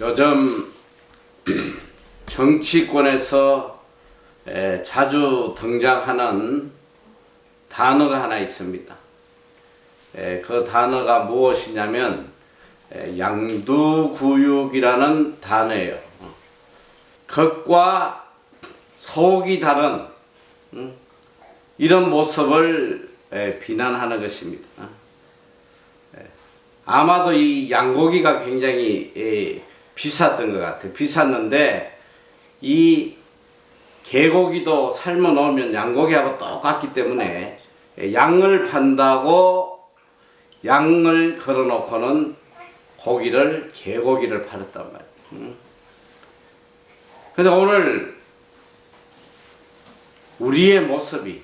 요즘 정치권에서 자주 등장하는 단어가 하나 있습니다. 그 단어가 무엇이냐면 양두구육이라는 단어예요. 겉과 속이 다른 이런 모습을 비난하는 것입니다. 아마도 이 양고기가 굉장히 비쌌던 것 같아요. 비쌌는데 이 개고기도 삶아 놓으면 양고기하고 똑같기 때문에 양을 판다고 양을 걸어 놓고는 고기를 개고기를 팔았단 말이에요. 근데 오늘 우리의 모습이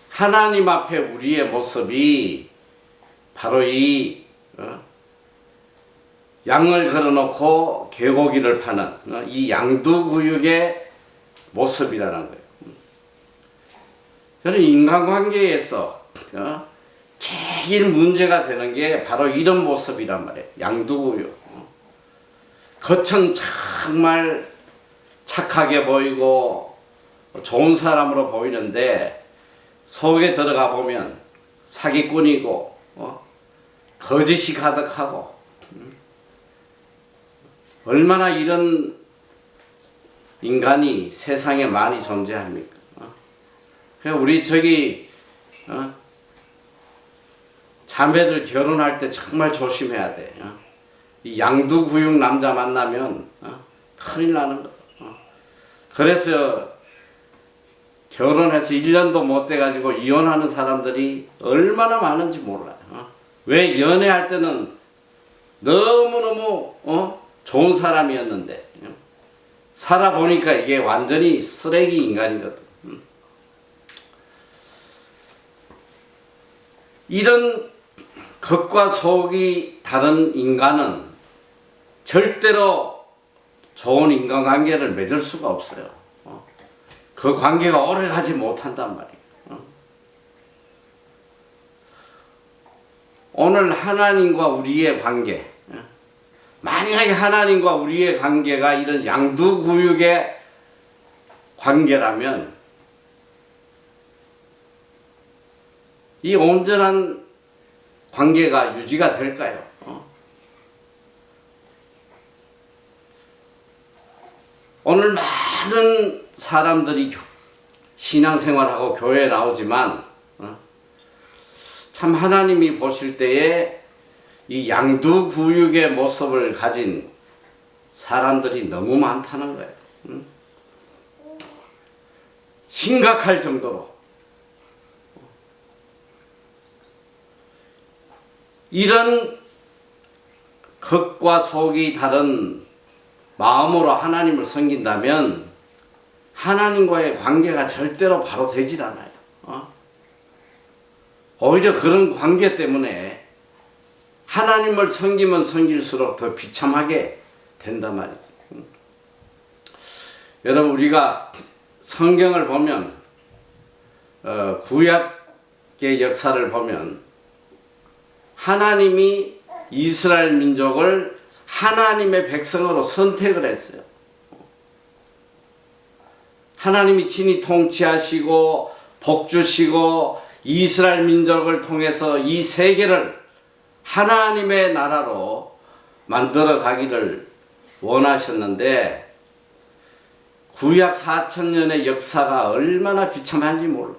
하나님 앞에 우리의 모습이 바로 이 양을 걸어놓고 개고기를 파는 이 양두구육의 모습이라는 거예요. 저는 인간관계에서 제일 문제가 되는 게 바로 이런 모습이란 말이에요. 양두구육. 겉은 정말 착하게 보이고 좋은 사람으로 보이는데 속에 들어가 보면 사기꾼이고 거짓이 가득하고 얼마나 이런 인간이 세상에 많이 존재합니까? 그냥 우리 자매들 결혼할 때 정말 조심해야 돼. 이 양두구육 남자 만나면 큰일 나는 거. 그래서 결혼해서 1년도 못 돼가지고 이혼하는 사람들이 얼마나 많은지 몰라요. 왜 연애할 때는 너무너무 좋은 사람이었는데 살아보니까 이게 완전히 쓰레기 인간이거든. 이런 겉과 속이 다른 인간은 절대로 좋은 인간관계를 맺을 수가 없어요. 그 관계가 오래 가지 못한단 말이에요. 오늘 하나님과 우리의 관계, 만약에 하나님과 우리의 관계가 이런 양두구육의 관계라면 이 온전한 관계가 유지가 될까요? 오늘 많은 사람들이 신앙생활하고 교회에 나오지만 참 하나님이 보실 때에 이 양두구육의 모습을 가진 사람들이 너무 많다는 거예요. 심각할 정도로 이런 겉과 속이 다른 마음으로 하나님을 섬긴다면 하나님과의 관계가 절대로 바로 되질 않아요. 오히려 그런 관계 때문에 하나님을 섬기면 섬길수록 더 비참하게 된단 말이죠. 여러분, 우리가 성경을 보면 구약의 역사를 보면 하나님이 이스라엘 민족을 하나님의 백성으로 선택을 했어요. 하나님이 친히 통치하시고 복 주시고 이스라엘 민족을 통해서 이 세계를 하나님의 나라로 만들어 가기를 원하셨는데 구약 4000년의 역사가 얼마나 비참한지 몰라.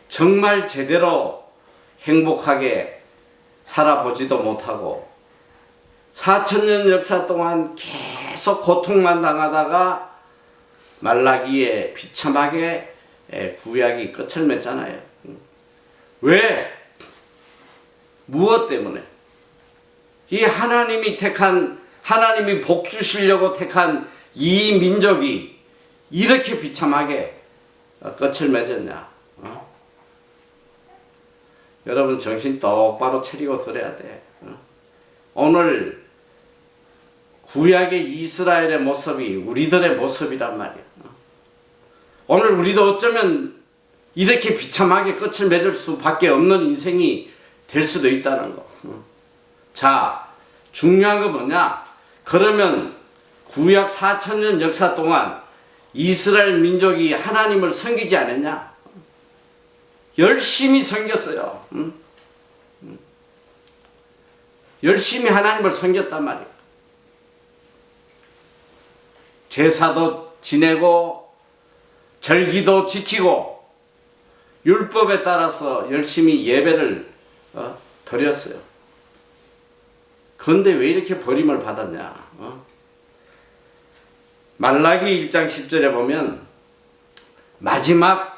정말 제대로 행복하게 살아보지도 못하고 4000년 역사 동안 계속 고통만 당하다가 말라기에 비참하게 구약이 끝을 맺잖아요. 왜? 무엇 때문에? 이 하나님이 복 주시려고 택한 이 민족이 이렇게 비참하게 끝을 맺었냐? 여러분, 정신 똑바로 차리고 들어야 돼. 오늘 구약의 이스라엘의 모습이 우리들의 모습이란 말이야. 오늘 우리도 어쩌면 이렇게 비참하게 끝을 맺을 수밖에 없는 인생이 될 수도 있다는 거. 자, 중요한 거 뭐냐? 그러면 구약 4,000년 역사 동안 이스라엘 민족이 하나님을 섬기지 않았냐? 열심히 섬겼어요. 열심히 하나님을 섬겼단 말이에요. 제사도 지내고 절기도 지키고 율법에 따라서 열심히 예배를 드렸어요. 그런데 왜 이렇게 버림을 받았냐? 말라기 1장 10절에 보면 마지막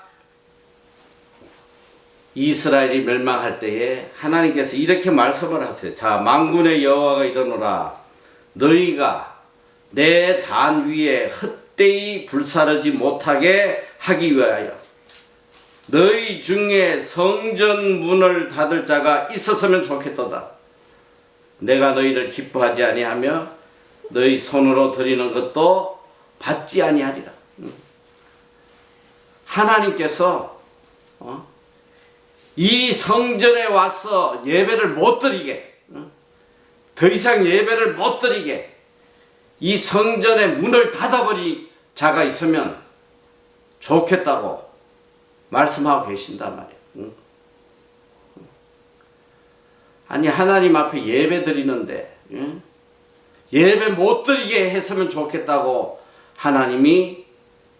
이스라엘이 멸망할 때에 하나님께서 이렇게 말씀을 하세요. 자, 만군의 여호와가 이르노라. 너희가 내 단 위에 헛되이 불사르지 못하게 하기 위하여 너희 중에 성전 문을 닫을 자가 있었으면 좋겠도다. 내가 너희를 기뻐하지 아니하며 너희 손으로 드리는 것도 받지 아니하리라. 하나님께서 이 성전에 와서 예배를 못 드리게, 더 이상 예배를 못 드리게 이 성전의 문을 닫아버릴 자가 있으면 좋겠다고 말씀하고 계신단 말이에요. 아니, 하나님 앞에 예배 드리는데 예배 못 드리게 했으면 좋겠다고 하나님이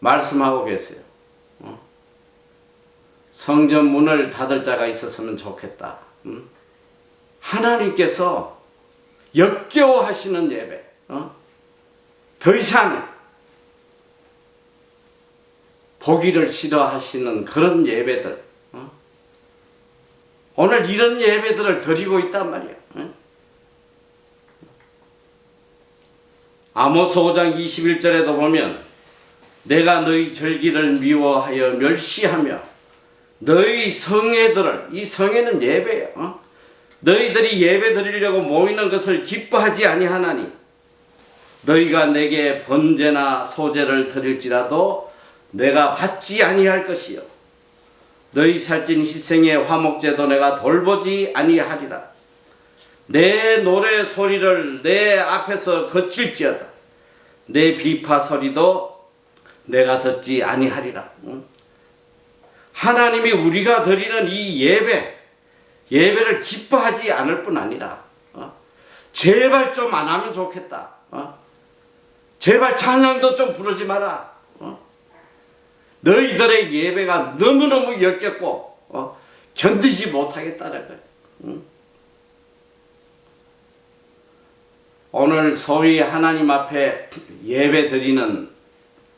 말씀하고 계세요. 성전 문을 닫을 자가 있었으면 좋겠다. 하나님께서 역겨워하시는 예배, 더 이상 보기를 싫어하시는 그런 예배들, 오늘 이런 예배들을 드리고 있단 말이에요. 아모스 5장 21절에도 보면 내가 너희 절기를 미워하여 멸시하며 너희 성회들을, 이 성회는 예배예요. 너희들이 예배 드리려고 모이는 것을 기뻐하지 아니하나니 너희가 내게 번제나 소제를 드릴지라도 내가 받지 아니할 것이요 너희 살찐 희생의 화목제도 내가 돌보지 아니하리라. 내 노래 소리를 내 앞에서 거칠지어다. 내 비파 소리도 내가 듣지 아니하리라. 하나님이 우리가 드리는 이 예배를 기뻐하지 않을 뿐 아니라 제발 좀 안 하면 좋겠다. 제발 찬양도 좀 부르지 마라. 너희들의 예배가 너무너무 역겹고 견디지 못하겠다는 거예요. 오늘 소위 하나님 앞에 예배 드리는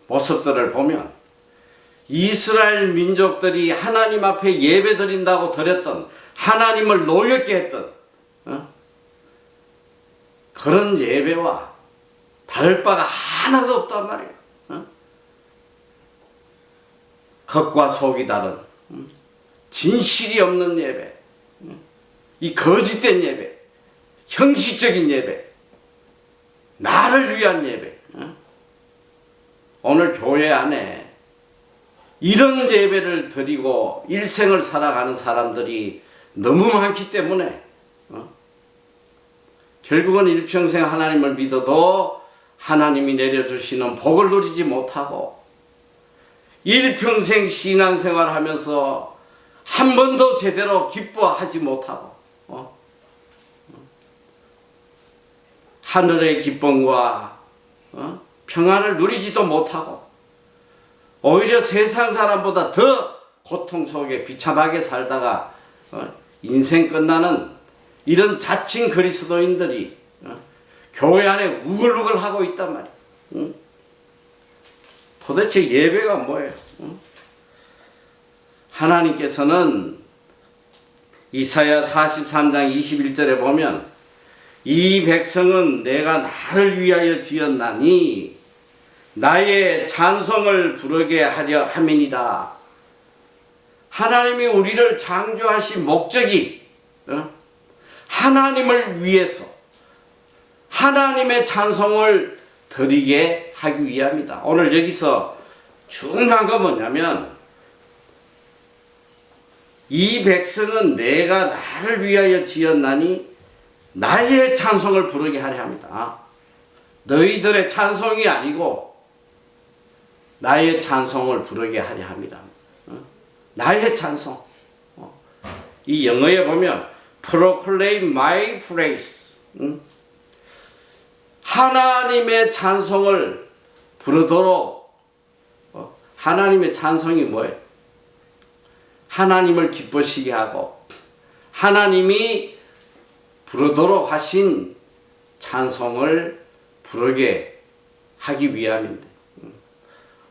모습들을 보면 이스라엘 민족들이 하나님 앞에 예배 드린다고 드렸던, 하나님을 노엽게 했던 그런 예배와 다를 바가 하나도 없단 말이에요. 겉과 속이 다른 진실이 없는 예배, 이 거짓된 예배, 형식적인 예배, 나를 위한 예배. 오늘 교회 안에 이런 예배를 드리고 일생을 살아가는 사람들이 너무 많기 때문에 결국은 일평생 하나님을 믿어도 하나님이 내려주시는 복을 누리지 못하고 일평생 신앙생활 하면서 한 번도 제대로 기뻐하지 못하고 하늘의 기쁨과 평안을 누리지도 못하고 오히려 세상 사람보다 더 고통 속에 비참하게 살다가 인생 끝나는 이런 자칭 그리스도인들이 교회 안에 우글우글 하고 있단 말이에요. 도대체 예배가 뭐예요? 하나님께서는 이사야 43장 21절에 보면 이 백성은 내가 나를 위하여 지었나니 나의 찬송을 부르게 하려 함이니라. 하나님이 우리를 창조하신 목적이 하나님을 위해서 하나님의 찬송을 드리게 하기 위함이다. 오늘 여기서 중요한 건 뭐냐면 이 백성은 내가 나를 위하여 지었나니 나의 찬송을 부르게 하려 합니다. 너희들의 찬송이 아니고 나의 찬송을 부르게 하려 합니다. 나의 찬송. 이 영어에 보면 proclaim my praise. 하나님의 찬송을 부르도록. 하나님의 찬송이 뭐예요? 하나님을 기쁘시게 하고 하나님이 부르도록 하신 찬송을 부르게 하기 위함인데,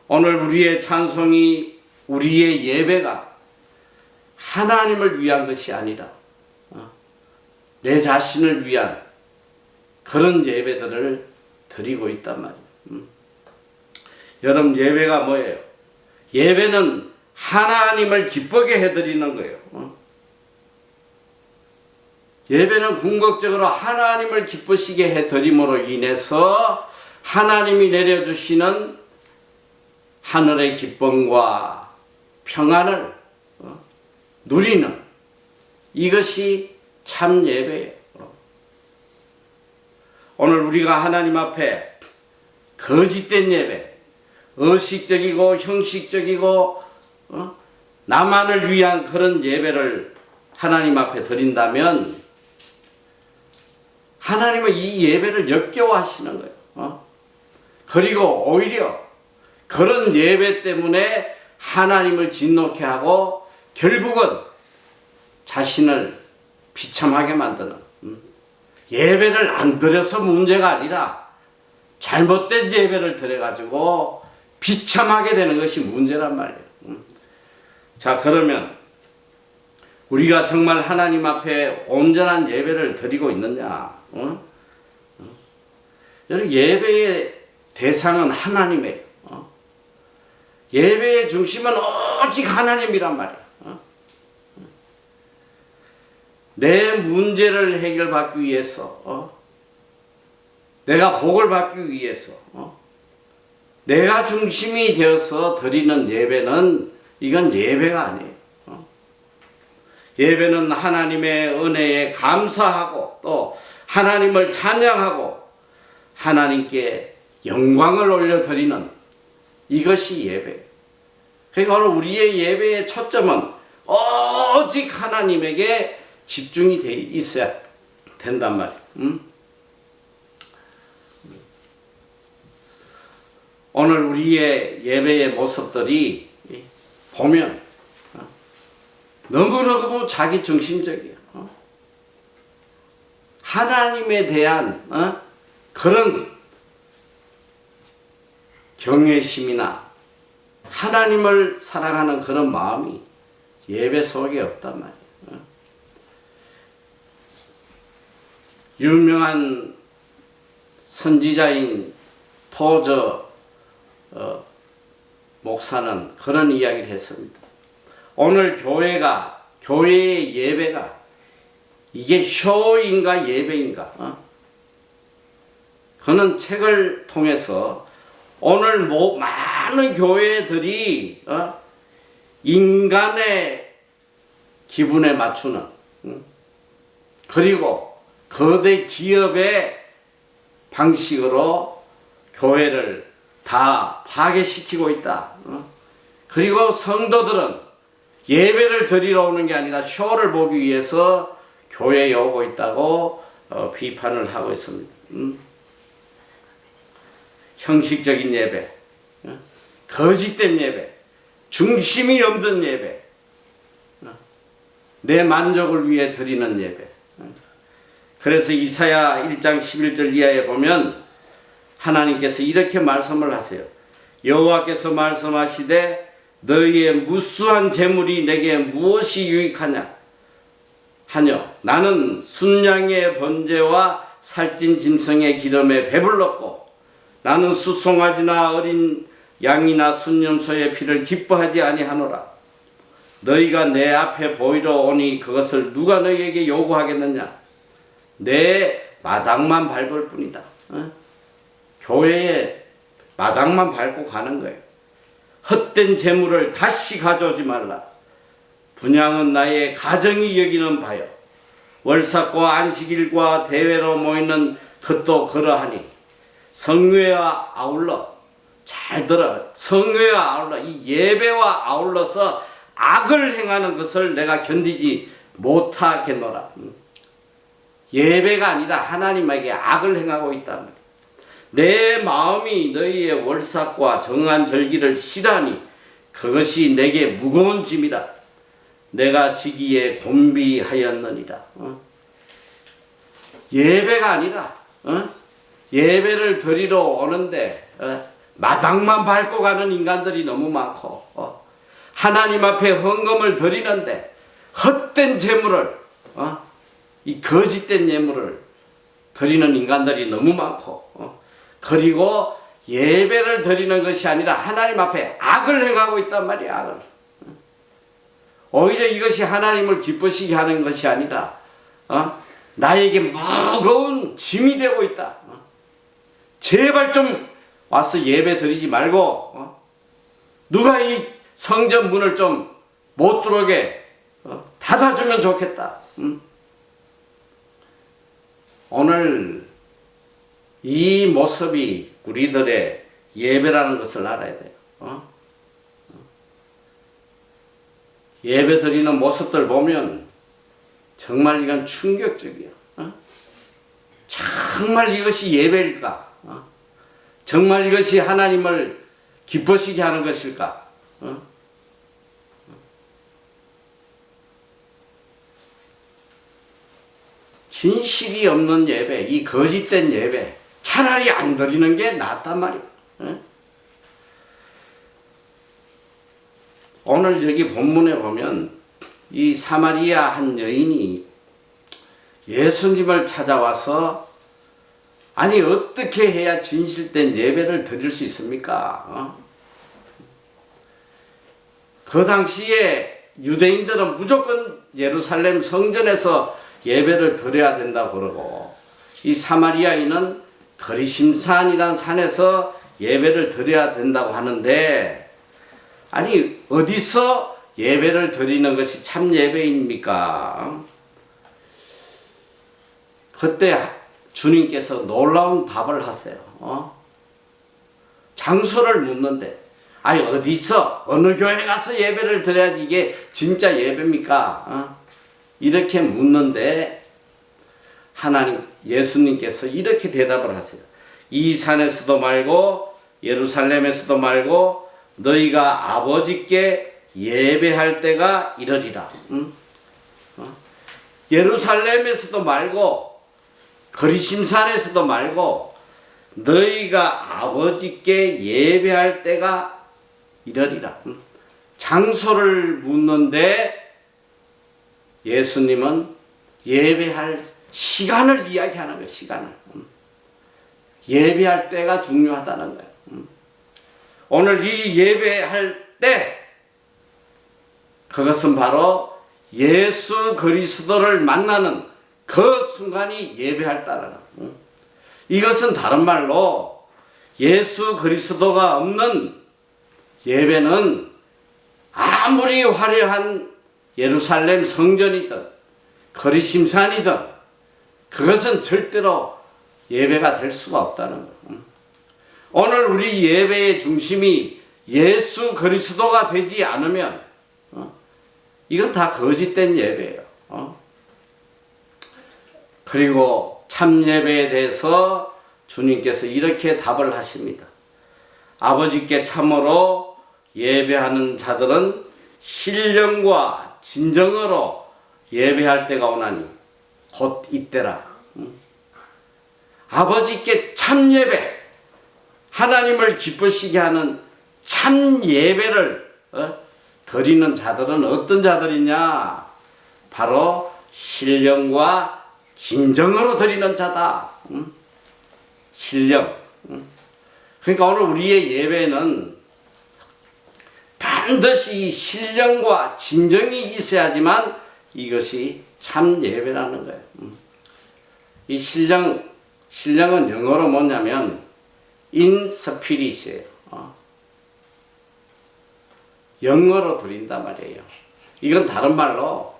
오늘 우리의 찬송이, 우리의 예배가 하나님을 위한 것이 아니라 내 자신을 위한 그런 예배들을 드리고 있단 말이에요. 여러분, 예배가 뭐예요? 예배는 하나님을 기쁘게 해드리는 거예요. 예배는 궁극적으로 하나님을 기쁘시게 해드림으로 인해서 하나님이 내려주시는 하늘의 기쁨과 평안을 누리는, 이것이 참 예배예요. 오늘 우리가 하나님 앞에 거짓된 예배, 의식적이고 형식적이고 나만을 위한 그런 예배를 하나님 앞에 드린다면 하나님은 이 예배를 역겨워하시는 거예요. 그리고 오히려 그런 예배 때문에 하나님을 진노케 하고 결국은 자신을 비참하게 만드는, 예배를 안 드려서 문제가 아니라 잘못된 예배를 드려가지고 비참하게 되는 것이 문제란 말이에요. 자, 그러면 우리가 정말 하나님 앞에 온전한 예배를 드리고 있느냐? 여러분, 예배의 대상은 하나님이에요. 예배의 중심은 오직 하나님이란 말이에요. 내 문제를 해결받기 위해서, 내가 복을 받기 위해서, 내가 중심이 되어서 드리는 예배는, 이건 예배가 아니에요. 예배는 하나님의 은혜에 감사하고 또 하나님을 찬양하고 하나님께 영광을 올려드리는, 이것이 예배예요. 그러니까 오늘 우리의 예배의 초점은 오직 하나님에게 집중이 돼 있어야 된단 말이에요. 오늘 우리의 예배의 모습들이 보면 너무너무 자기 중심적이에요. 하나님에 대한 그런 경외심이나 하나님을 사랑하는 그런 마음이 예배 속에 없단 말이에요. 유명한 선지자인 토저 목사는 그런 이야기를 했습니다. 오늘 교회의 예배가 이게 쇼인가 예배인가? 그는 책을 통해서 오늘 많은 교회들이 인간의 기분에 맞추는, 그리고 거대 기업의 방식으로 교회를 다 파괴시키고 있다. 그리고 성도들은 예배를 드리러 오는 게 아니라 쇼를 보기 위해서 교회에 오고 있다고 비판을 하고 있습니다. 형식적인 예배, 거짓된 예배, 중심이 없는 예배, 내 만족을 위해 드리는 예배. 그래서 이사야 1장 11절 이하에 보면 하나님께서 이렇게 말씀을 하세요. 여호와께서 말씀하시되 너희의 무수한 재물이 내게 무엇이 유익하냐 하뇨. 나는 순양의 번제와 살찐 짐승의 기름에 배불렀고 나는 수송아지나 어린 양이나 순염소의 피를 기뻐하지 아니하노라. 너희가 내 앞에 보이러 오니 그것을 누가 너희에게 요구하겠느냐. 내 마당만 밟을 뿐이다. 교회에 마당만 밟고 가는 거예요. 헛된 재물을 다시 가져오지 말라. 분향은 나의 가정이 여기는 바요. 월삭과 안식일과 대회로 모이는 것도 그러하니 성회와 아울러, 잘 들어, 성회와 아울러, 이 예배와 아울러서 악을 행하는 것을 내가 견디지 못하겠노라. 예배가 아니라 하나님에게 악을 행하고 있단 말이야. 내 마음이 너희의 월삭과 정한 절기를 싫어하니 그것이 내게 무거운 짐이라. 내가 지기에 곤비하였느니라. 예배가 아니라 예배를 드리러 오는데 마당만 밟고 가는 인간들이 너무 많고 하나님 앞에 헌금을 드리는데 헛된 재물을 이 거짓된 예물을 드리는 인간들이 너무 많고 그리고 예배를 드리는 것이 아니라 하나님 앞에 악을 행하고 있단 말이야. 악을. 오히려 이것이 하나님을 기쁘시게 하는 것이 아니라 나에게 무거운 짐이 되고 있다. 제발 좀 와서 예배 드리지 말고 누가 이 성전 문을 좀 못 들어오게 닫아주면 좋겠다. 오늘 이 모습이 우리들의 예배라는 것을 알아야 돼요. 예배 드리는 모습들 보면 정말 이건 충격적이야. 정말 이것이 예배일까? 정말 이것이 하나님을 기쁘시게 하는 것일까? 진실이 없는 예배, 이 거짓된 예배, 차라리 안 드리는 게 낫단 말이야. 오늘 여기 본문에 보면 이 사마리아 한 여인이 예수님을 찾아와서 아니 어떻게 해야 진실된 예배를 드릴 수 있습니까? 그 당시에 유대인들은 무조건 예루살렘 성전에서 예배를 드려야 된다고 그러고 이 사마리아인은 거리심산이라는 산에서 예배를 드려야 된다고 하는데 아니 어디서 예배를 드리는 것이 참 예배입니까? 그때 주님께서 놀라운 답을 하세요. 장소를 묻는데 아니 어디서 어느 교회 가서 예배를 드려야지 이게 진짜 예배입니까? 이렇게 묻는데 하나님 예수님께서 이렇게 대답을 하세요. 이 산에서도 말고 예루살렘에서도 말고 너희가 아버지께 예배할 때가 이러리라. 예루살렘에서도 말고 거리심산에서도 말고 너희가 아버지께 예배할 때가 이러리라. 장소를 묻는데 예수님은 예배할 시간을 이야기하는 거예요. 시간을. 예배할 때가 중요하다는 거예요. 오늘 이 예배할 때 그것은 바로 예수 그리스도를 만나는 그 순간이 예배할 때라는 거예요. 이것은 다른 말로 예수 그리스도가 없는 예배는 아무리 화려한 예루살렘 성전이든 거리심산이든 그것은 절대로 예배가 될 수가 없다는 거예요. 오늘 우리 예배의 중심이 예수 그리스도가 되지 않으면 이건 다 거짓된 예배예요. 그리고 참 예배에 대해서 주님께서 이렇게 답을 하십니다. 아버지께 참으로 예배하는 자들은 신령과 진정으로 예배할 때가 오나니 곧 이때라. 아버지께 참 예배, 하나님을 기쁘시게 하는 참 예배를 드리는 자들은 어떤 자들이냐? 바로 신령과 진정으로 드리는 자다. 신령. 그러니까 오늘 우리의 예배는 반드시 신령과 진정이 있어야지만 이것이 참 예배라는 거예요. 이 신령은 영어로 뭐냐면 in spirit이에요. 영어로 드린단 말이에요. 이건 다른 말로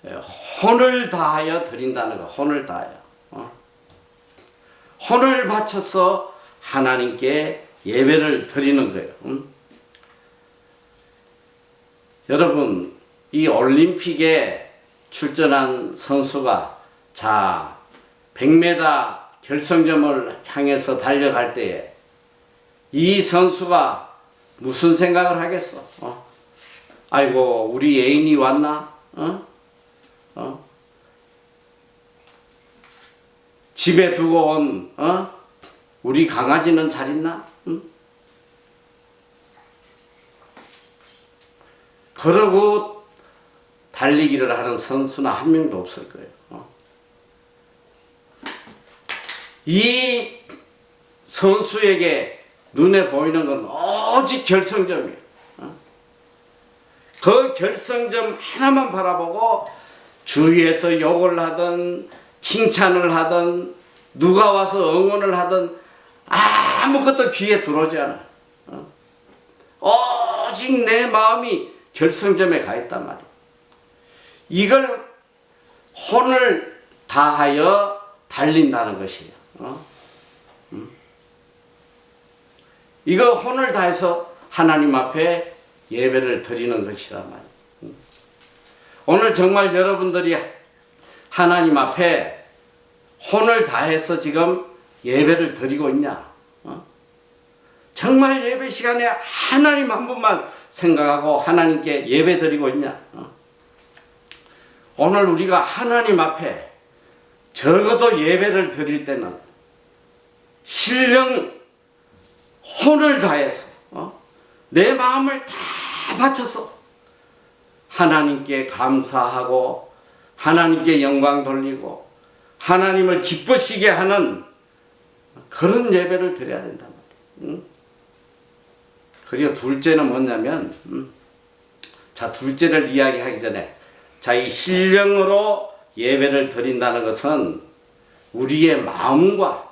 혼을 다하여 드린다는 거. 혼을 다하여. 혼을 바쳐서 하나님께 예배를 드리는 거예요. 여러분, 이 올림픽에 출전한 선수가 100m 결승점을 향해서 달려갈 때에 이 선수가 무슨 생각을 하겠어? 아이고, 우리 애인이 왔나? 집에 두고 온 우리 강아지는 잘 있나? 그러고 달리기를 하는 선수는 한 명도 없을 거예요. 이 선수에게 눈에 보이는 건 오직 결승점이에요. 그 결승점 하나만 바라보고 주위에서 욕을 하든 칭찬을 하든 누가 와서 응원을 하든 아무것도 귀에 들어오지 않아. 오직 내 마음이 결승점에 가 있단 말이에요. 이걸 혼을 다하여 달린다는 것이에요. 이거 혼을 다해서 하나님 앞에 예배를 드리는 것이란 말이에요. 오늘 정말 여러분들이 하나님 앞에 혼을 다해서 지금 예배를 드리고 있냐? 정말 예배 시간에 하나님 한 분만 생각하고 하나님께 예배 드리고 있냐? 오늘 우리가 하나님 앞에 적어도 예배를 드릴 때는 신령 혼을 다해서 내 마음을 다 바쳐서 하나님께 감사하고 하나님께 영광 돌리고 하나님을 기쁘시게 하는 그런 예배를 드려야 된단 말이에요. 그리고 둘째는 뭐냐면 둘째를 이야기하기 전에 이 신령으로 예배를 드린다는 것은 우리의 마음과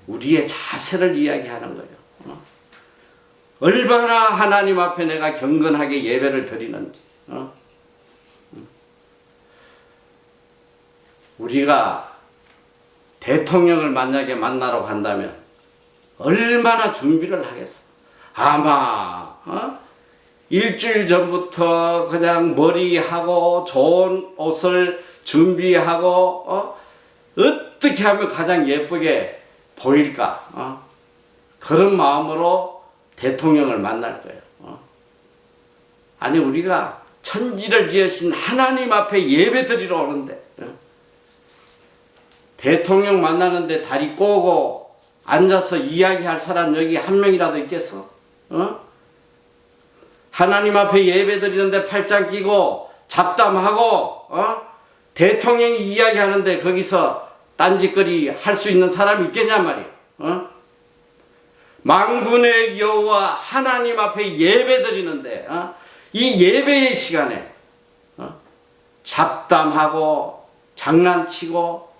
우리의 자세를 이야기하는 거예요. 얼마나 하나님 앞에 내가 경건하게 예배를 드리는지. 우리가 대통령을 만약에 만나러 간다면 얼마나 준비를 하겠어. 아마 일주일 전부터 그냥 머리하고 좋은 옷을 준비하고 어떻게 하면 가장 예쁘게 보일까? 그런 마음으로 대통령을 만날 거예요. 아니, 우리가 천지를 지으신 하나님 앞에 예배 드리러 오는데 대통령 만나는데 다리 꼬고 앉아서 이야기할 사람 여기 한 명이라도 있겠어? 하나님 앞에 예배 드리는데 팔짱 끼고 잡담하고 대통령이 이야기하는데 거기서 딴짓거리 할 수 있는 사람이 있겠냐 말이야. 만군의 여호와 하나님 앞에 예배 드리는데 이 예배의 시간에 잡담하고 장난치고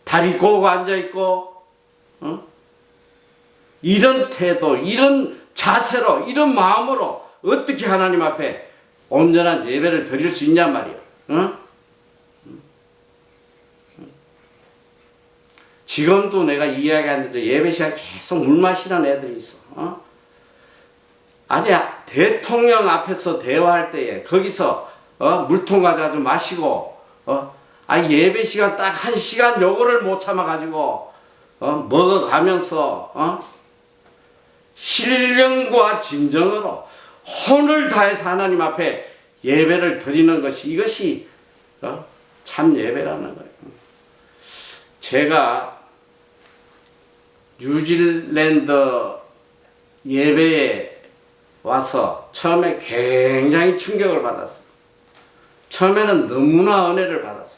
다리 꼬고 앉아있고 이런 태도, 이런 자세로, 이런 마음으로 어떻게 하나님 앞에 온전한 예배를 드릴 수 있냔 말이에요. 지금도 내가 이야기하는데 예배 시간 계속 물 마시는 애들이 있어. 아니야, 대통령 앞에서 대화할 때에 거기서 물통 가져가지고 마시고 예배 시간 딱 1시간 요거를 못 참아가지고 먹어가면서 신령과 진정으로 혼을 다해서 하나님 앞에 예배를 드리는 것이 이것이 참 예배라는 거예요. 제가 뉴질랜드 예배에 와서 처음에 굉장히 충격을 받았어요. 처음에는 너무나 은혜를 받았어요.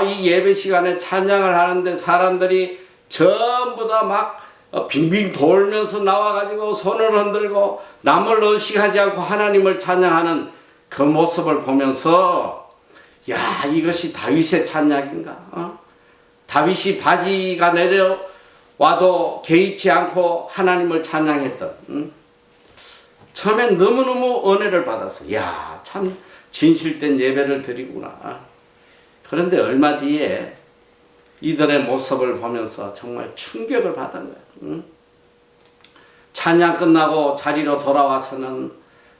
이 예배 시간에 찬양을 하는데 사람들이 전부 다 막 빙빙 돌면서 나와가지고 손을 흔들고 남을 의식하지 않고 하나님을 찬양하는 그 모습을 보면서 이것이 다윗의 찬양인가? 다윗이 바지가 내려와도 개의치 않고 하나님을 찬양했던 처음엔 너무너무 은혜를 받았어. 참 진실된 예배를 드리구나. 그런데 얼마 뒤에 이들의 모습을 보면서 정말 충격을 받은 거야. 응? 찬양 끝나고 자리로 돌아와서는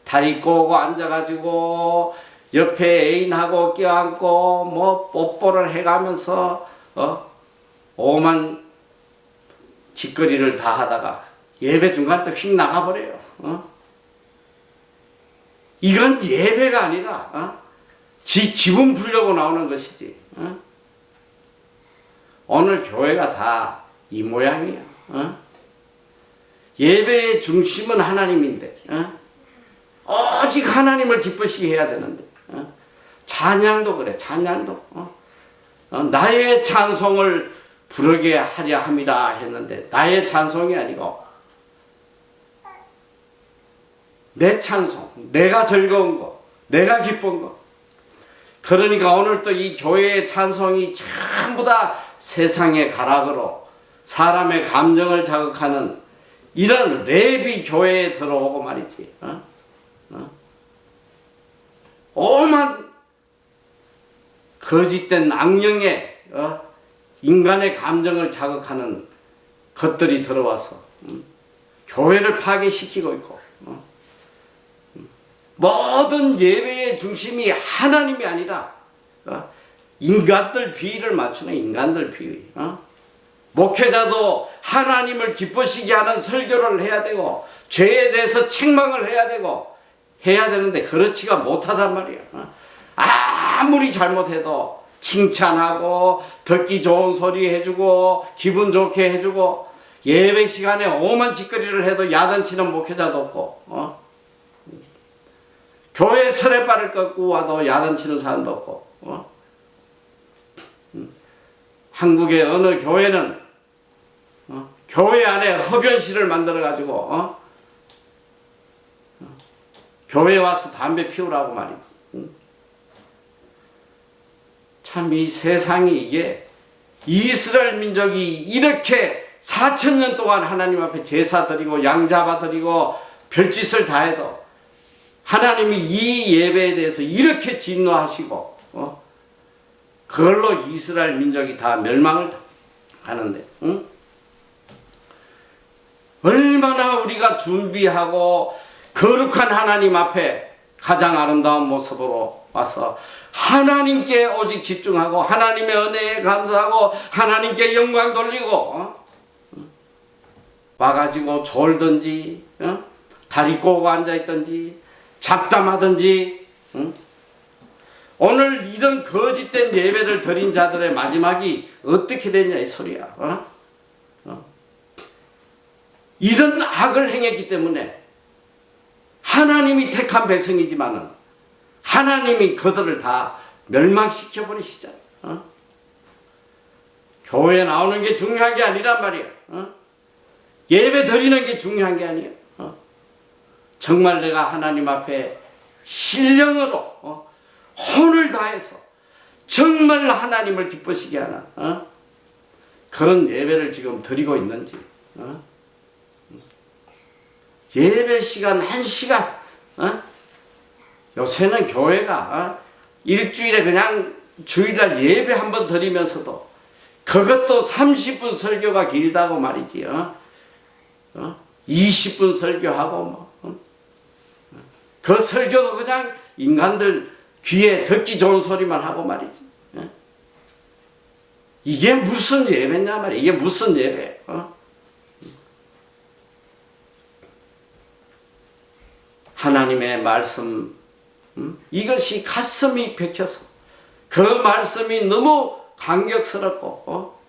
다리 꼬고 앉아가지고 옆에 애인하고 껴안고 뭐 뽀뽀를 해가면서 오만 짓거리를 다 하다가 예배 중간 때 휙 나가버려요. 이건 예배가 아니라 지 기분 풀려고 나오는 것이지. 오늘 교회가 다 이 모양이야. 예배의 중심은 하나님인데 오직 하나님을 기쁘시게 해야 되는데 찬양도 그래. 찬양도 나의 찬송을 부르게 하려 함이라 했는데 나의 찬송이 아니고 내 찬송, 내가 즐거운 거, 내가 기쁜 거. 그러니까 오늘 또 이 교회의 찬송이 전부 다 세상의 가락으로 사람의 감정을 자극하는 이런 랩이 교회에 들어오고 말이지. 오만 거짓된 악령의 인간의 감정을 자극하는 것들이 들어와서 교회를 파괴시키고 있고 모든 예배의 중심이 하나님이 아니라 인간들 비위를 맞추는 인간들 비위. 목회자도 하나님을 기쁘시게 하는 설교를 해야 되고 죄에 대해서 책망을 해야 되고 해야 되는데 그렇지가 못하단 말이야. 아무리 잘못해도 칭찬하고 듣기 좋은 소리 해주고 기분 좋게 해주고 예배 시간에 오만 짓거리를 해도 야단치는 목회자도 없고 교회 설레발을 꺾고 와도 야단치는 사람도 없고 한국의 어느 교회는 교회 안에 흡연실을 만들어 가지고 교회에 와서 담배 피우라고 말이지. 참 이 세상이 이게 이스라엘 민족이 이렇게 4,000년 동안 하나님 앞에 제사 드리고 양 잡아 드리고 별짓을 다 해도 하나님이 이 예배에 대해서 이렇게 진노하시고 그걸로 이스라엘 민족이 다 멸망을 하는데 얼마나 우리가 준비하고 거룩한 하나님 앞에 가장 아름다운 모습으로 와서 하나님께 오직 집중하고 하나님의 은혜에 감사하고 하나님께 영광 돌리고 와가지고 졸든지 다리 꼬고 앉아있든지 잡담하든지 오늘 이런 거짓된 예배를 드린 자들의 마지막이 어떻게 되냐 이 소리야. 이런 악을 행했기 때문에 하나님이 택한 백성이지만은 하나님이 그들을 다 멸망시켜 버리시잖아. 교회에 나오는 게 중요한 게 아니란 말이야. 예배 드리는 게 중요한 게 아니야. 정말 내가 하나님 앞에 신령으로 혼을 다해서 정말 하나님을 기쁘시게 하는 그런 예배를 지금 드리고 있는지. 예배 시간 1시간 요새는 교회가 일주일에 그냥 주일날 예배 한번 드리면서도 그것도 30분 설교가 길다고 말이지. 20분 설교하고 그 설교도 그냥 인간들 귀에 듣기 좋은 소리만 하고 말이지. 이게 무슨 예배냐 말이야. 이게 무슨 예배? 하나님의 말씀 이것이 가슴이 bek혀서 그 말씀이 너무 감격스럽고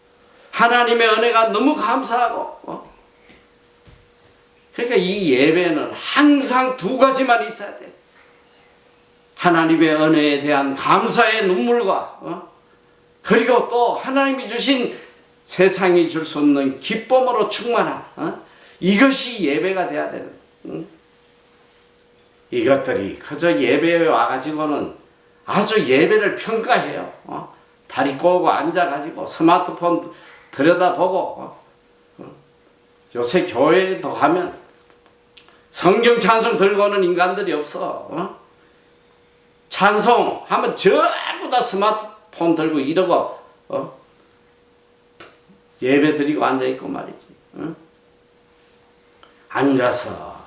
하나님의 은혜가 너무 감사하고 그러니까 이 예배는 항상 두 가지만 있어야 돼. 하나님의 은혜에 대한 감사의 눈물과 그리고 또 하나님이 주신 세상이 줄 수 없는 기쁨으로 충만한 이것이 예배가 돼야 되는. 이것들이 그저 예배에 와가지고는 아주 예배를 평가해요. 다리 꼬고 앉아가지고 스마트폰 들여다보고 요새 교회도 가면 성경 찬송 들고 오는 인간들이 없어. 찬송하면 전부 다 스마트폰 들고 이러고 예배 드리고 앉아있고 말이지. 앉아서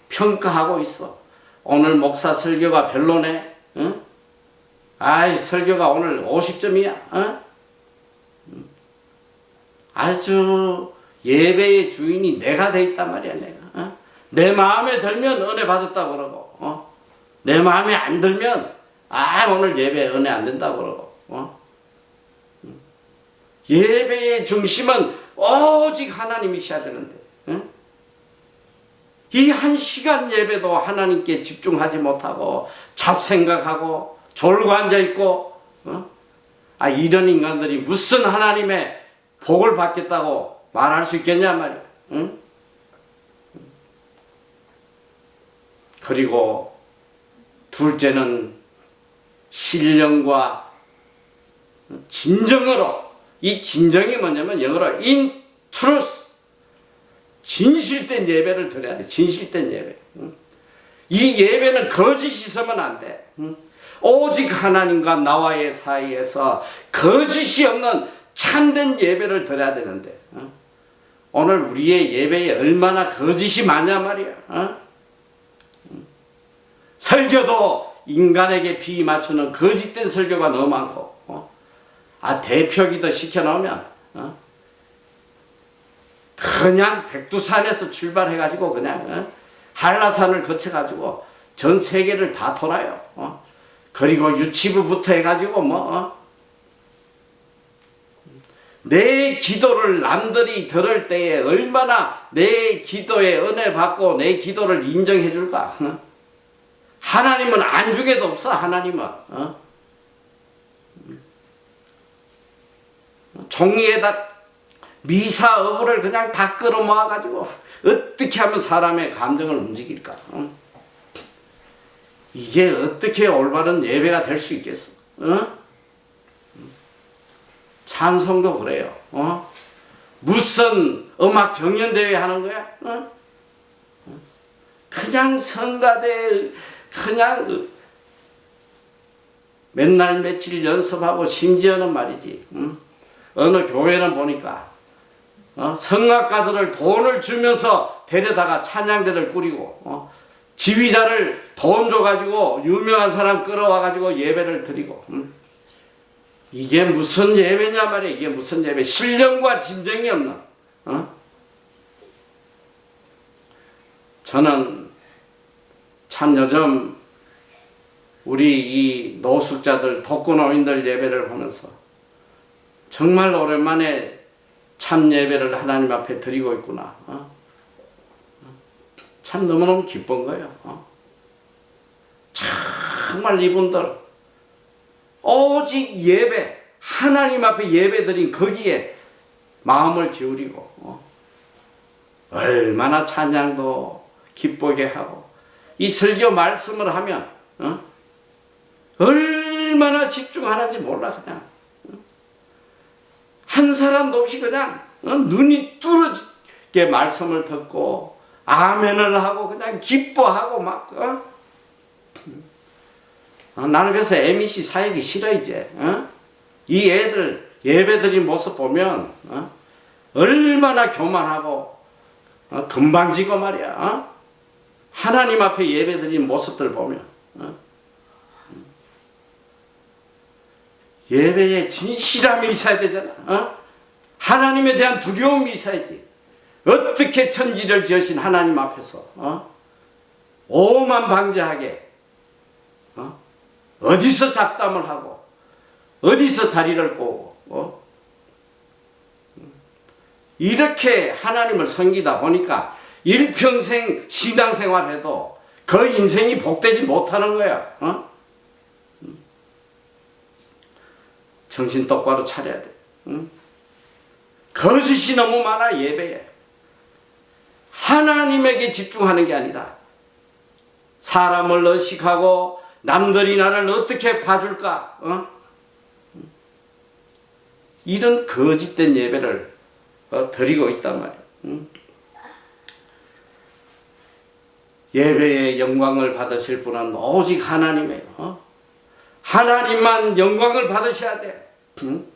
평가하고 있어. 오늘 목사 설교가 별로네. 아이 설교가 오늘 50점이야. 아주 예배의 주인이 내가 돼 있단 말이야. 내가. 내 마음에 들면 은혜 받았다 그러고 내 마음에 안 들면 오늘 예배 은혜 안 된다 그러고 예배의 중심은 오직 하나님이셔야 되는데 이 1시간 예배도 하나님께 집중하지 못하고 잡생각하고 졸고 앉아있고 이런 인간들이 무슨 하나님의 복을 받겠다고 말할 수 있겠냐 말이야. 그리고 둘째는 신령과 진정으로, 이 진정이 뭐냐면 영어로 in truth, 진실된 예배를 드려야 돼. 진실된 예배. 이 예배는 거짓이 있으면 안 돼. 오직 하나님과 나와의 사이에서 거짓이 없는 참된 예배를 드려야 되는데 오늘 우리의 예배에 얼마나 거짓이 많냐 말이야. 설교도 인간에게 비 맞추는 거짓된 설교가 너무 많고 대표기도 시켜놓으면 그냥 백두산에서 출발해가지고 그냥 한라산을 거쳐가지고 전 세계를 다 돌아요. 그리고 유치부부터 해가지고 내 기도를 남들이 들을 때에 얼마나 내 기도에 은혜 받고 내 기도를 인정해 줄까. 하나님은 안중에도 없어. 하나님은 종이에다 미사 어부를 그냥 다 끌어모아 가지고 어떻게 하면 사람의 감정을 움직일까. 이게 어떻게 올바른 예배가 될 수 있겠어. 찬송도 그래요. 무슨 음악 경연대회 하는 거야? 그냥 성가대 그냥 맨날 며칠 연습하고 심지어는 말이지. 어느 교회는 보니까 성악가들을 돈을 주면서 데려다가 찬양대를 꾸리고 지휘자를 돈 줘가지고 유명한 사람 끌어와가지고 예배를 드리고 이게 무슨 예배냐 말이야. 이게 무슨 예배. 신령과 진정이 없는. 저는 참 요즘 우리 이 노숙자들 독거노인들 예배를 보면서 정말 오랜만에 참 예배를 하나님 앞에 드리고 있구나. 참 너무너무 기쁜 거예요. 정말 이분들 오직 예배, 하나님 앞에 예배 드린 거기에 마음을 기울이고 얼마나 찬양도 기쁘게 하고 이 설교 말씀을 하면 얼마나 집중하는지 몰라. 그냥 한 사람도 없이 그냥 눈이 뚫어지게 말씀을 듣고 아멘을 하고 그냥 기뻐하고 막 나는 그래서 MEC 사역이 싫어 이제. 이 애들 예배드린 모습 보면 얼마나 교만하고 금방지고 말이야. 하나님 앞에 예배드린 모습들 보면 예배에 진실함이 있어야 되잖아. 하나님에 대한 두려움이 있어야지. 어떻게 천지를 지으신 하나님 앞에서 오만방자하게 어디서 잡담을 하고 어디서 다리를 꼬고 이렇게 하나님을 섬기다 보니까 일평생 신앙생활해도 그 인생이 복되지 못하는 거야. 정신 똑바로 차려야 돼. 거짓이 너무 많아. 예배에 하나님에게 집중하는 게 아니라 사람을 의식하고 남들이 나를 어떻게 봐줄까? 이런 거짓된 예배를 드리고 있단 말이야. 예배의 영광을 받으실 분은 오직 하나님이에요. 하나님만 영광을 받으셔야 돼. 응?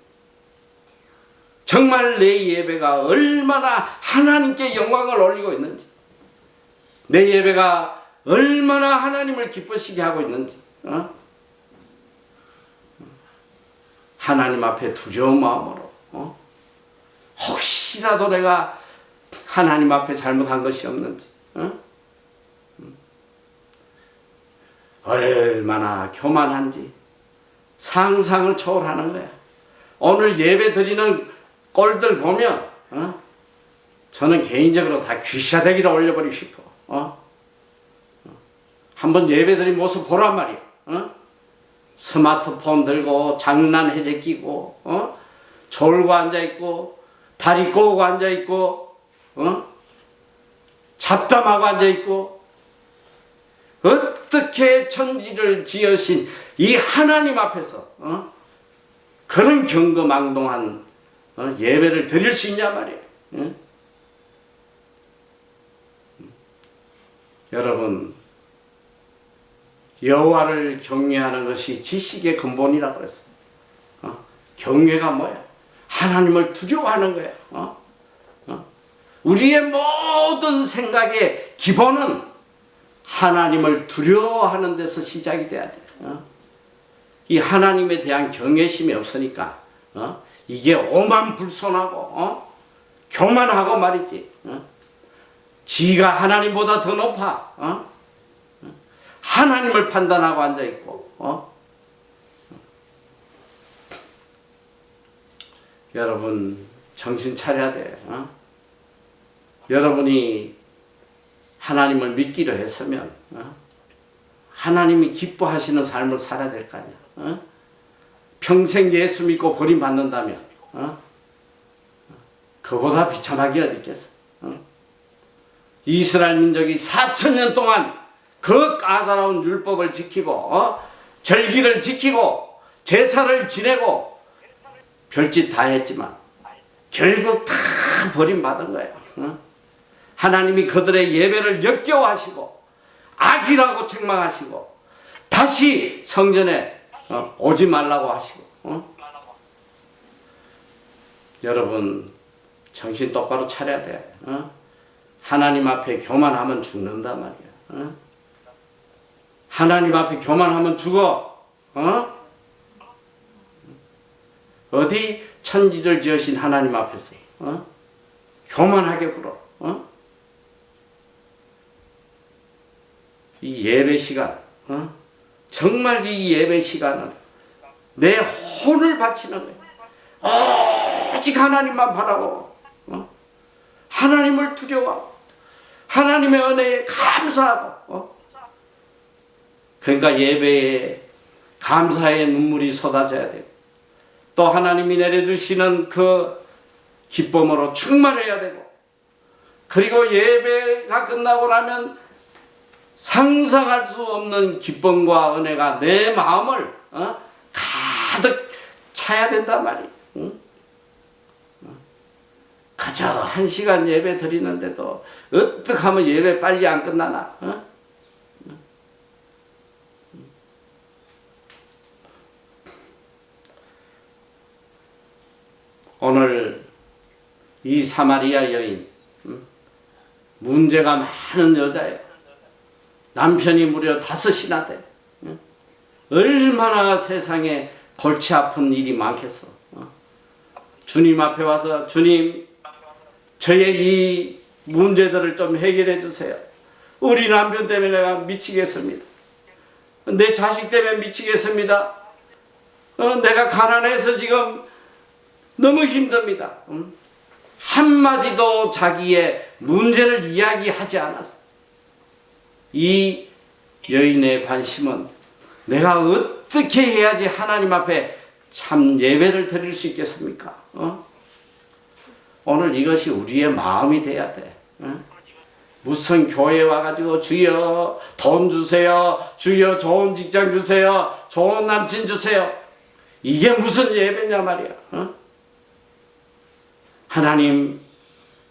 정말 내 예배가 얼마나 하나님께 영광을 올리고 있는지, 내 예배가 얼마나 하나님을 기쁘시게 하고 있는지, 하나님 앞에 두려운 마음으로, 혹시라도 내가 하나님 앞에 잘못한 것이 없는지, 얼마나 교만한지 상상을 초월하는 거야. 오늘 예배 드리는 꼴들 보면 저는 개인적으로 다 귀샤대기를 올려버리고 싶어. 한번 예배 드린 모습 보란 말이야. 스마트폰 들고 장난 해제 끼고 졸고 앉아있고 다리 꼬고 앉아있고 잡담하고 앉아있고, 어떻게 천지를 지으신 이 하나님 앞에서 그런 경거망동한 예배를 드릴 수 있냐 말이에요. 여러분, 여호와를 경외하는 것이 지식의 근본이라고 그랬어요. 경외가 뭐야? 하나님을 두려워하는 거예요. 우리의 모든 생각의 기본은 하나님을 두려워하는 데서 시작이 돼야 돼요. 이 하나님에 대한 경외심이 없으니까 이게 오만불손하고 교만하고 말이지. 지가 하나님보다 더 높아. 하나님을 판단하고 앉아있고. 여러분 정신 차려야 돼. 여러분이 하나님을 믿기로 했으면 하나님이 기뻐하시는 삶을 살아야 될 거 아니야. 평생 예수 믿고 버림받는다면 그보다 비참하게 어디 있겠어. 이스라엘 민족이 4,000년 동안 그 까다로운 율법을 지키고 절기를 지키고 제사를 지내고 별짓 다 했지만 결국 다 버림받은 거예요. 하나님이 그들의 예배를 역겨워하시고 악이라고 책망하시고 다시 성전에 오지 말라고 하시고. 여러분 정신 똑바로 차려야 돼. 하나님 앞에 교만하면 죽는단 말이야. 하나님 앞에 교만하면 죽어. 어디 천지를 지으신 하나님 앞에서 교만하게 굴어. 이 예배 시간, 정말 이 예배 시간은 내 혼을 바치는 거예요. 오직 하나님만 바라고, 하나님을 두려워하고 하나님의 은혜에 감사하고. 그러니까 예배에 감사의 눈물이 쏟아져야 되고 또 하나님이 내려주시는 그 기쁨으로 충만해야 되고, 그리고 예배가 끝나고 나면 상상할 수 없는 기쁨과 은혜가 내 마음을 가득 차야 된단 말이에요. 그저 1시간 예배 드리는데도 어떻게 하면 예배 빨리 안 끝나나? 오늘 이 사마리아 여인, 문제가 많은 여자예요. 남편이 무려 5이나 돼. 얼마나 세상에 골치 아픈 일이 많겠어. 주님 앞에 와서 주님, 저의 이 문제들을 좀 해결해 주세요. 우리 남편 때문에 내가 미치겠습니다. 내 자식 때문에 미치겠습니다. 내가 가난해서 지금 너무 힘듭니다. 한마디도 자기의 문제를 이야기하지 않았어. 이 여인의 관심은 내가 어떻게 해야지 하나님 앞에 참 예배를 드릴 수 있겠습니까? 오늘 이것이 우리의 마음이 돼야 돼. 무슨 교회 와가지고 주여 돈 주세요, 주여 좋은 직장 주세요, 좋은 남친 주세요, 이게 무슨 예배냐 말이야. 하나님,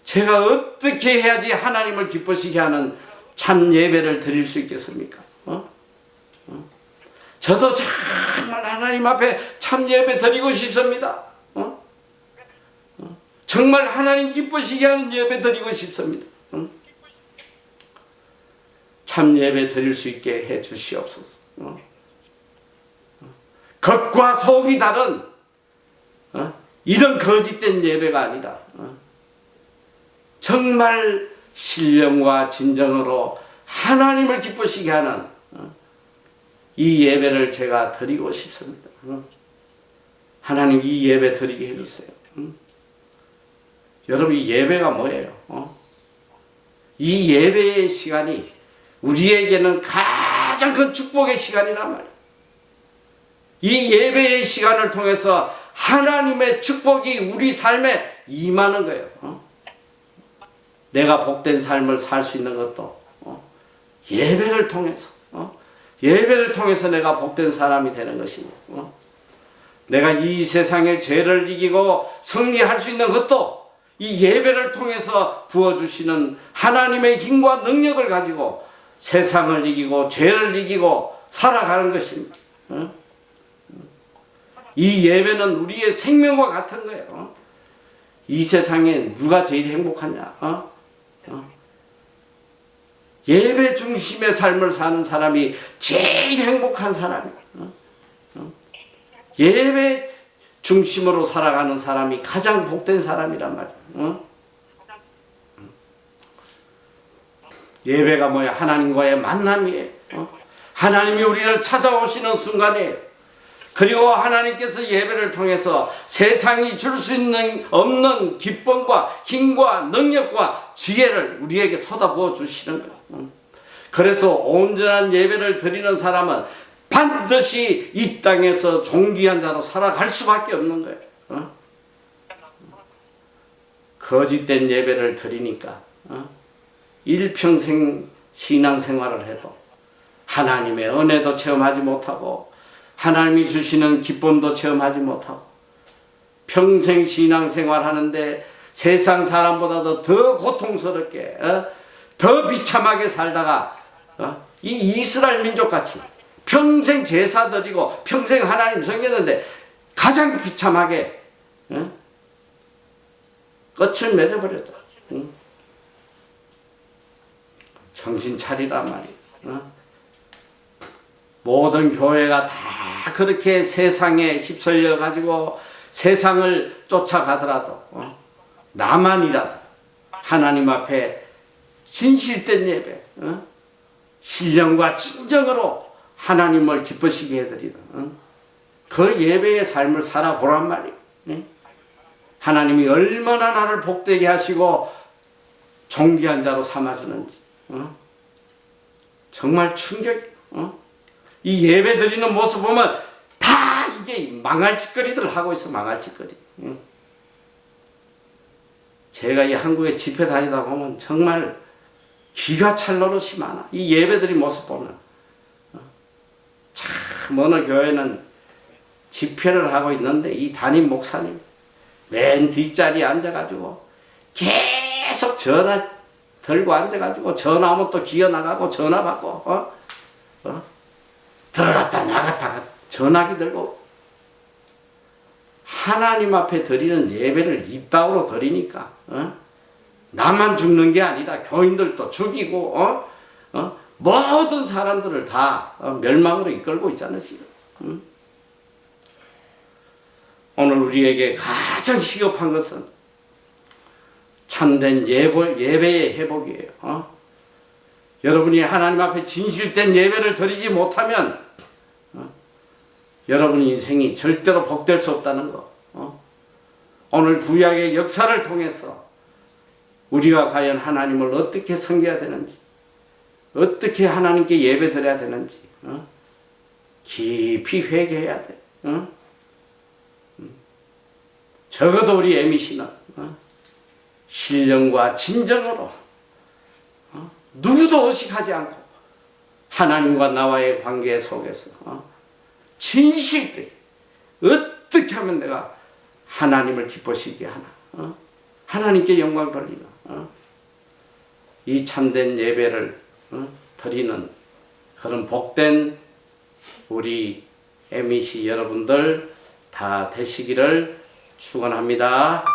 제가 어떻게 해야지 하나님을 기쁘시게 하는 참 예배를 드릴 수 있겠습니까? 저도 정말 하나님 앞에 참 예배 드리고 싶습니다. 정말 하나님 기쁘시게 하는 예배 드리고 싶습니다. 참 예배 드릴 수 있게 해 주시옵소서. 겉과 속이 다른 이런 거짓된 예배가 아니라 정말 신령과 진정으로 하나님을 기쁘시게 하는 이 예배를 제가 드리고 싶습니다. 하나님 이 예배 드리게 해주세요. 여러분 이 예배가 뭐예요? 이 예배의 시간이 우리에게는 가장 큰 축복의 시간이란 말이에요. 이 예배의 시간을 통해서 하나님의 축복이 우리 삶에 임하는 거예요. 내가 복된 삶을 살 수 있는 것도 예배를 통해서 예배를 통해서 내가 복된 사람이 되는 것이고 내가 이 세상의 죄를 이기고 승리할 수 있는 것도 이 예배를 통해서 부어주시는 하나님의 힘과 능력을 가지고 세상을 이기고 죄를 이기고 살아가는 것입니다. 이 예배는 우리의 생명과 같은 거예요. 이 세상에 누가 제일 행복하냐? 예배 중심의 삶을 사는 사람이 제일 행복한 사람이에요. 예배 중심으로 살아가는 사람이 가장 복된 사람이란 말이에요. 예배가 뭐야? 하나님과의 만남이에요. 하나님이 우리를 찾아오시는 순간이에요. 그리고 하나님께서 예배를 통해서 세상이 줄 수 있는 없는 기쁨과 힘과 능력과 지혜를 우리에게 쏟아부어 주시는 거예요. 그래서 온전한 예배를 드리는 사람은 반드시 이 땅에서 존귀한 자로 살아갈 수밖에 없는 거예요. 거짓된 예배를 드리니까 일평생 신앙생활을 해도 하나님의 은혜도 체험하지 못하고 하나님이 주시는 기쁨도 체험하지 못하고 평생 신앙생활 하는데 세상 사람보다도 더 고통스럽게 더 비참하게 살다가 이 이스라엘 민족같이 평생 제사 드리고 평생 하나님 섬겼는데 가장 비참하게 끝을 맺어버렸다. 정신 차리란 말이에요. 모든 교회가 다 그렇게 세상에 휩쓸려 가지고 세상을 쫓아가더라도 나만이라도 하나님 앞에 진실된 예배, 신령과 진정으로 하나님을 기쁘시게 해드리는 그 예배의 삶을 살아보란 말이에요. 하나님이 얼마나 나를 복되게 하시고 존귀한 자로 삼아주는지 정말 충격이에요. 이 예배 드리는 모습 보면 다 이게 망할 짓거리들 하고 있어. 망할 짓거리. 제가 이 한국에 집회 다니다 보면 정말 기가 찰 노릇이 많아. 이 예배 드린 모습 보면 참 어느 교회는 집회를 하고 있는데 이 담임 목사님 맨 뒷자리에 앉아가지고 계속 전화 들고 앉아가지고 전화 오면 또 기어나가고 전화 받고 들어갔다 나갔다가 전화기 들고 하나님 앞에 드리는 예배를 이따위로 드리니까 나만 죽는 게 아니라 교인들도 죽이고 모든 사람들을 다 멸망으로 이끌고 있잖아요 지금. 오늘 우리에게 가장 시급한 것은 참된 예배의 회복이에요. 여러분이 하나님 앞에 진실된 예배를 드리지 못하면 여러분 인생이 절대로 복될 수 없다는 거. 오늘 구약의 역사를 통해서 우리가 과연 하나님을 어떻게 섬겨야 되는지, 어떻게 하나님께 예배 드려야 되는지 깊이 회개해야 돼. 적어도 우리 에미씨는 신령과 진정으로 누구도 의식하지 않고 하나님과 나와의 관계 속에서 진실되게 어떻게 하면 내가 하나님을 기쁘시게 하나, 하나님께 영광 돌리나, 이 참된 예배를 드리는 그런 복된 우리 MEC 여러분들 다 되시기를 축원합니다.